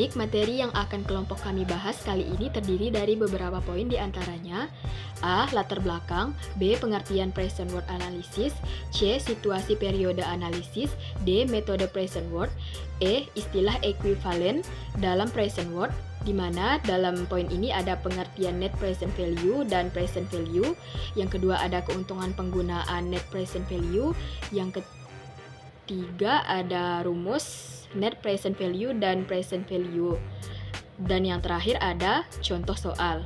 Baik, materi yang akan kelompok kami bahas kali ini terdiri dari beberapa poin di antaranya A. Latar belakang, B. Pengertian present word analysis, C. Situasi periode analisis, D. Metode present word, E. Istilah ekuivalen dalam present word, di mana dalam poin ini ada pengertian net present value dan present value. Yang kedua ada keuntungan penggunaan net present value. Yang ketiga ada rumus net present value dan present value. Dan yang terakhir ada contoh soal.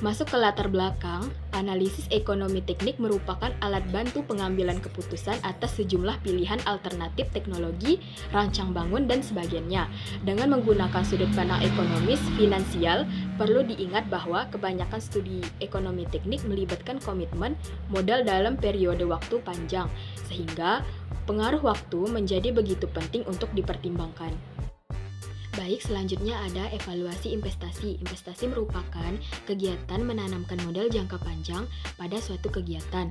Masuk ke latar belakang, analisis ekonomi teknik merupakan alat bantu pengambilan keputusan atas sejumlah pilihan alternatif teknologi, rancang bangun, dan sebagainya. Dengan menggunakan sudut pandang ekonomis, finansial, perlu diingat bahwa kebanyakan studi ekonomi teknik melibatkan komitmen modal dalam periode waktu panjang, sehingga pengaruh waktu menjadi begitu penting untuk dipertimbangkan. Baik, selanjutnya ada evaluasi investasi. Investasi merupakan kegiatan menanamkan modal jangka panjang pada suatu kegiatan.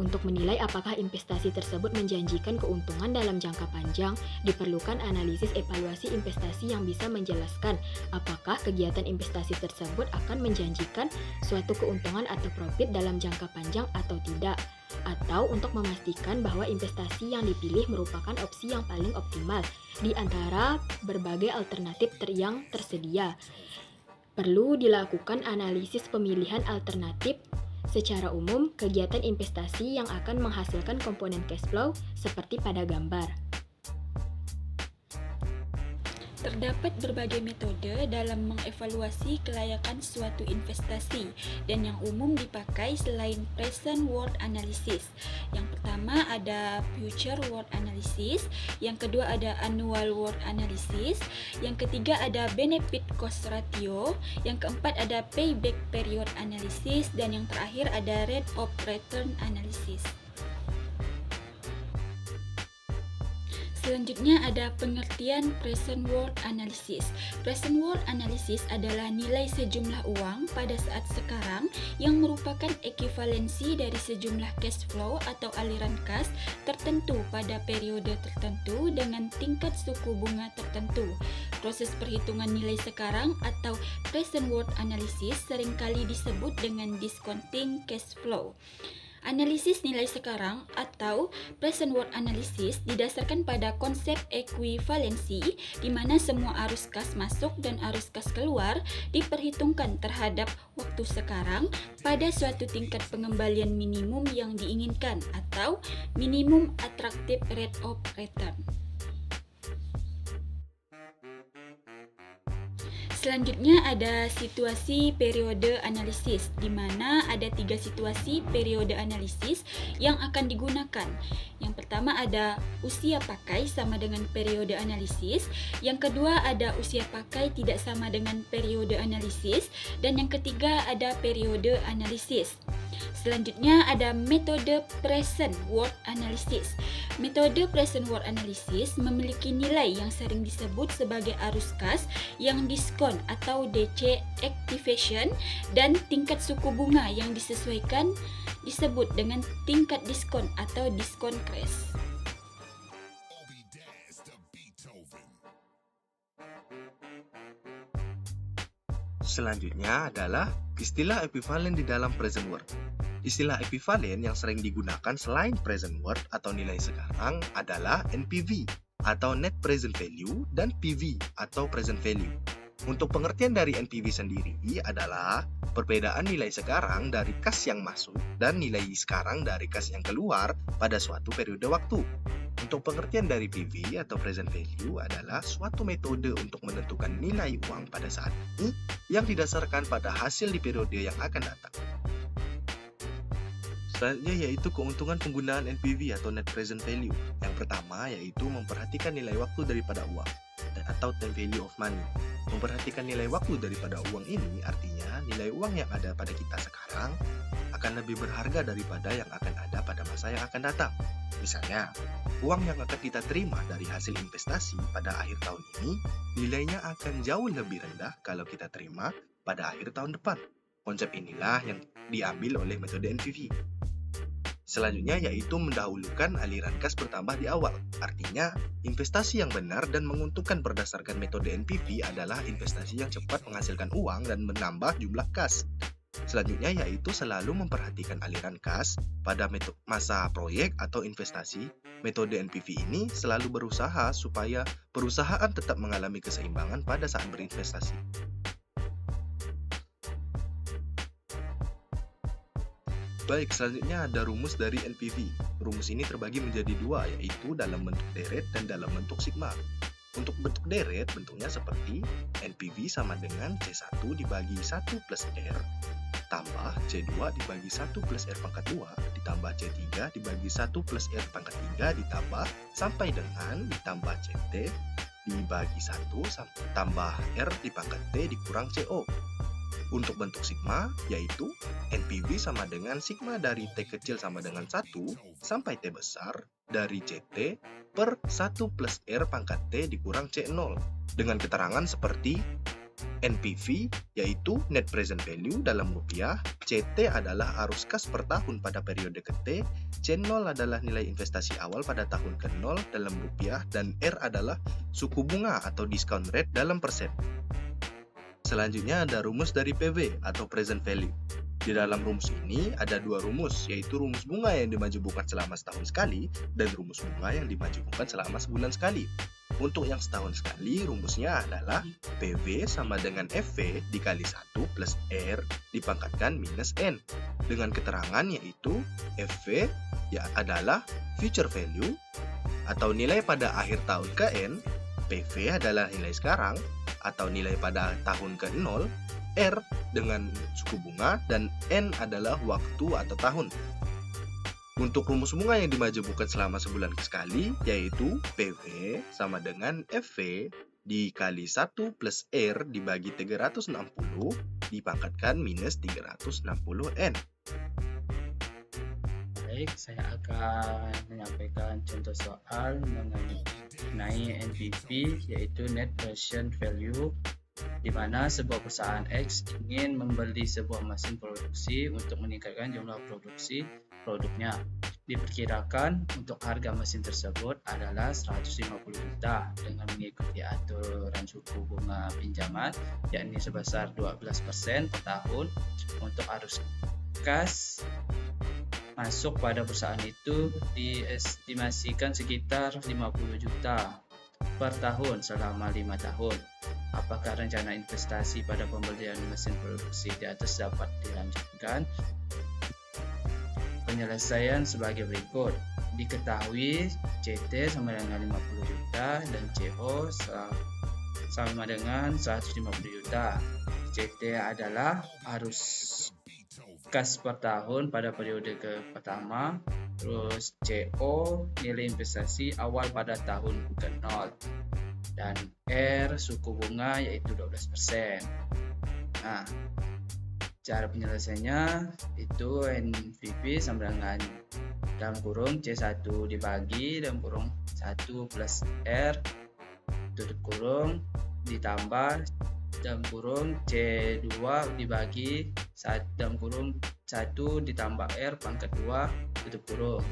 Untuk menilai apakah investasi tersebut menjanjikan keuntungan dalam jangka panjang, diperlukan analisis evaluasi investasi yang bisa menjelaskan apakah kegiatan investasi tersebut akan menjanjikan suatu keuntungan atau profit dalam jangka panjang atau tidak, atau untuk memastikan bahwa investasi yang dipilih merupakan opsi yang paling optimal di antara berbagai alternatif yang tersedia. Perlu dilakukan analisis pemilihan alternatif. Secara umum, kegiatan investasi yang akan menghasilkan komponen cash flow seperti pada gambar. Terdapat berbagai metode dalam mengevaluasi kelayakan suatu investasi dan yang umum dipakai selain present worth analysis. Yang pertama ada future worth analysis, yang kedua ada annual worth analysis, yang ketiga ada benefit cost ratio, yang keempat ada payback period analysis, dan yang terakhir ada rate of return analysis. Selanjutnya ada pengertian present worth analysis. Present worth analysis adalah nilai sejumlah uang pada saat sekarang yang merupakan ekivalensi dari sejumlah cash flow atau aliran kas tertentu pada periode tertentu dengan tingkat suku bunga tertentu. Proses perhitungan nilai sekarang atau present worth analysis seringkali disebut dengan discounting cash flow. Analisis nilai sekarang atau present worth analysis didasarkan pada konsep ekuivalensi di mana semua arus kas masuk dan arus kas keluar diperhitungkan terhadap waktu sekarang pada suatu tingkat pengembalian minimum yang diinginkan atau minimum attractive rate of return. Selanjutnya ada situasi periode analisis, di mana ada 3 situasi periode analisis yang akan digunakan. Yang pertama ada usia pakai sama dengan periode analisis, yang kedua ada usia pakai tidak sama dengan periode analisis, dan yang ketiga ada periode analisis. Selanjutnya ada metode present worth analysis. Metode present worth analysis memiliki nilai yang sering disebut sebagai arus kas yang diskon atau DC activation dan tingkat suku bunga yang disesuaikan disebut dengan tingkat diskon atau discount crash. Selanjutnya adalah istilah ekuivalen di dalam present worth. Istilah ekuivalen yang sering digunakan selain present worth atau nilai sekarang adalah NPV atau net present value dan PV atau present value. Untuk pengertian dari NPV sendiri adalah perbedaan nilai sekarang dari kas yang masuk dan nilai sekarang dari kas yang keluar pada suatu periode waktu. Untuk pengertian dari PV atau present value adalah suatu metode untuk menentukan nilai uang pada saat ini yang didasarkan pada hasil di periode yang akan datang. Selanjutnya yaitu keuntungan penggunaan NPV atau net present value. Yang pertama yaitu memperhatikan nilai waktu daripada uang atau time value of money. Memperhatikan nilai waktu daripada uang ini artinya nilai uang yang ada pada kita sekarang akan lebih berharga daripada yang akan ada pada masa yang akan datang. Misalnya, uang yang akan kita terima dari hasil investasi pada akhir tahun ini nilainya akan jauh lebih rendah kalau kita terima pada akhir tahun depan. Konsep inilah yang diambil oleh metode NPV. Selanjutnya yaitu mendahulukan aliran kas bertambah di awal. Artinya, investasi yang benar dan menguntungkan berdasarkan metode NPV adalah investasi yang cepat menghasilkan uang dan menambah jumlah kas. Selanjutnya yaitu selalu memperhatikan aliran kas pada masa proyek atau investasi. Metode NPV ini selalu berusaha supaya perusahaan tetap mengalami keseimbangan pada saat berinvestasi. Baik, selanjutnya ada rumus dari NPV. Rumus ini terbagi menjadi dua, yaitu dalam bentuk deret dan dalam bentuk sigma. Untuk bentuk deret, bentuknya seperti NPV sama dengan C1 dibagi 1 plus R tambah C2 dibagi 1 plus R pangkat 2 ditambah C3 dibagi 1 plus R pangkat 3 ditambah sampai dengan ditambah CT dibagi 1 tambah R di pangkat T dikurang CO. Untuk bentuk sigma, yaitu NPV sama dengan sigma dari T kecil sama dengan 1 sampai T besar dari CT per 1 plus R pangkat T dikurang C0. Dengan keterangan seperti NPV, yaitu Net Present Value dalam rupiah, CT adalah arus kas per tahun pada periode ke-T, C0 adalah nilai investasi awal pada tahun ke-0 dalam rupiah, dan R adalah suku bunga atau discount rate dalam persen. Selanjutnya ada rumus dari PV atau Present Value. Di dalam rumus ini ada dua rumus, yaitu rumus bunga yang dimajemukkan selama setahun sekali dan rumus bunga yang dimajemukkan selama sebulan sekali. Untuk yang setahun sekali, rumusnya adalah PV sama dengan FV dikali 1 plus R dipangkatkan minus N. Dengan keterangan yaitu FV adalah future value atau nilai pada akhir tahun ke N, PV adalah nilai sekarang atau nilai pada tahun ke-0, R dengan suku bunga, dan N adalah waktu atau tahun. Untuk rumus bunga yang dimajemukkan selama sebulan sekali, yaitu PV sama dengan FV dikali 1 plus R dibagi 360 dipangkatkan minus 360N. Baik, saya akan menyampaikan contoh soal mengenai NPV, yaitu Net Present Value, di mana sebuah perusahaan X ingin membeli sebuah mesin produksi untuk meningkatkan jumlah produksi produknya. Diperkirakan untuk harga mesin tersebut adalah 150 juta dengan mengikuti aturan suku bunga pinjaman, yakni sebesar 12% per tahun. Untuk arus kas masuk pada perusahaan itu diestimasikan sekitar 50 juta per tahun selama 5 tahun. Apakah rencana investasi pada pembelian mesin produksi di atas dapat dilanjutkan? Penyelesaian sebagai berikut. Diketahui CT sama dengan 50 juta dan CO sama dengan 150 juta. CT adalah arus kas per tahun pada periode pertama, terus CO nilai investasi awal pada tahun ke-0, dan R suku bunga yaitu 12%. Nah, cara penyelesaiannya itu NPV sama dengan dalam kurung C1 dibagi dalam kurung 1 plus R tutup kurung ditambah dalam kurung C2 dibagi dalam kurung 1 ditambah R pangkat 2 tutup kurung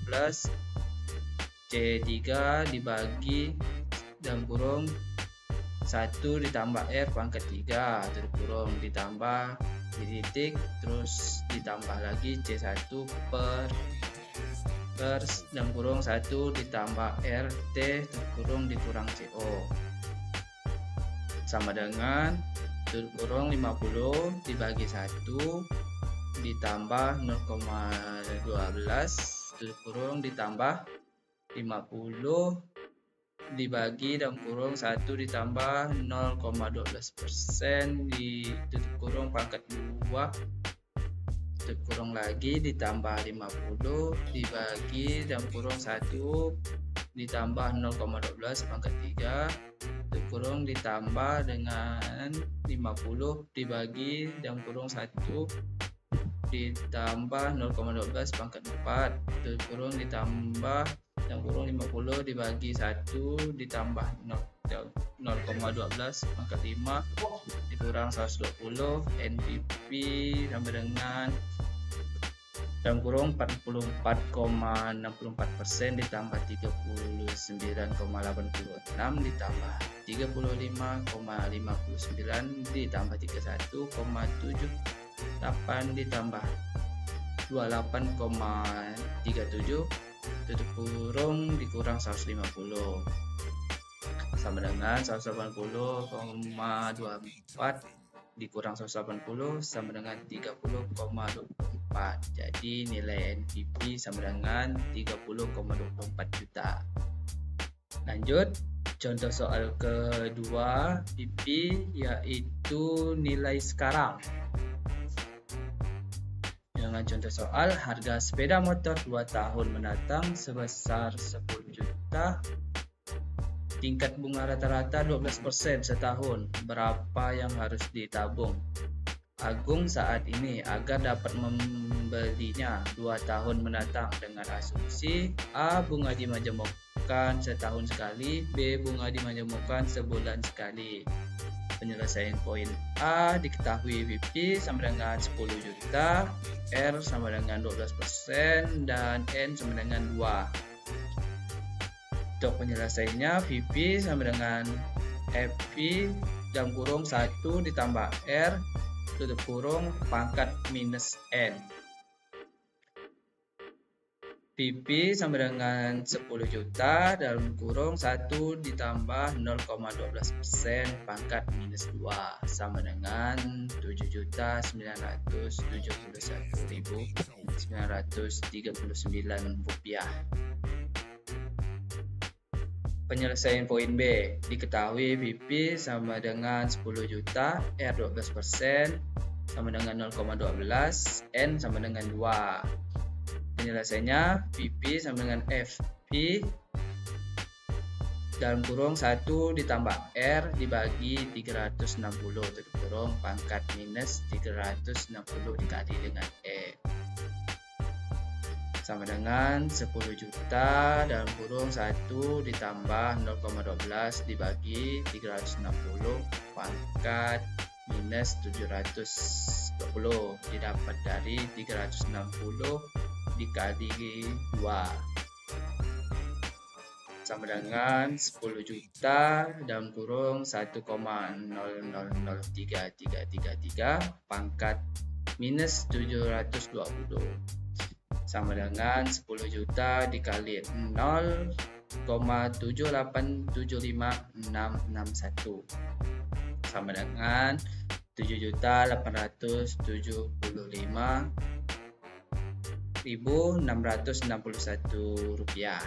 plus C3 dibagi dalam kurung 1 ditambah R pangkat 3 tutup kurung ditambah di titik, terus ditambah lagi C1 per dalam kurung 1 ditambah RT tutup kurung dikurang CO sama dengan tutup kurung 50 dibagi 1 ditambah 0,12 tutup kurung ditambah 50 dibagi dalam kurung 1 ditambah 0,12% di tutup kurung pangkat 2 tutup kurung lagi ditambah 50 dibagi dalam kurung 1 ditambah 0,12 pangkat 3 tutup kurung ditambah dengan 50 dibagi dalam kurung 1 ditambah 0,12 pangkat 4 tutup kurung ditambah dalam kurung 50 dibagi 1 ditambah 0,12 pangkat 5 dikurang 120 NPV sama dengan dalam kurung 44,64% ditambah 39,86 ditambah 35,59 ditambah 31,78 ditambah 28,37 tutup kurung dikurang 150 sama dengan 180,24 dikurang 180 sama dengan 30,24. Jadi nilai NPV sama dengan 30,24 juta. Lanjut, contoh soal kedua PP yaitu nilai sekarang. Dengan contoh soal, harga sepeda motor 2 tahun mendatang sebesar 10 juta. Tingkat bunga rata-rata 12% setahun. Berapa yang harus ditabung Agung saat ini agar dapat membelinya 2 tahun mendatang dengan asumsi A. Bunga dimajemukkan setahun sekali, B. Bunga dimajemukkan sebulan sekali. Penyelesaian poin A diketahui VP sama dengan 10 juta, R sama dengan 12%, dan N sama dengan 2. Untuk penyelesaiannya VP sama dengan FP dalam kurung 1 ditambah R tutup kurung pangkat minus N. PP sama dengan 10 juta dalam kurung 1 ditambah 0,12% pangkat minus 2 sama dengan 7.971.939 rupiah. Penyelesaian poin B diketahui PP sama dengan 10 juta, R 12% sama dengan 0,12, N sama dengan 2. Penyelesaiannya PP sama dengan FP dalam kurung 1 ditambah R dibagi 360 tutup kurung pangkat minus 360 dikali dengan E sama dengan 10 juta dalam kurung 1 ditambah 0,12 dibagi 360 pangkat minus 720 didapat dari 360 dikali 2 sama dengan 10 juta dalam kurung 1,000333 pangkat minus 720 sama dengan 10 juta dikali 0,7875661 sama dengan 7.875.661 rupiah.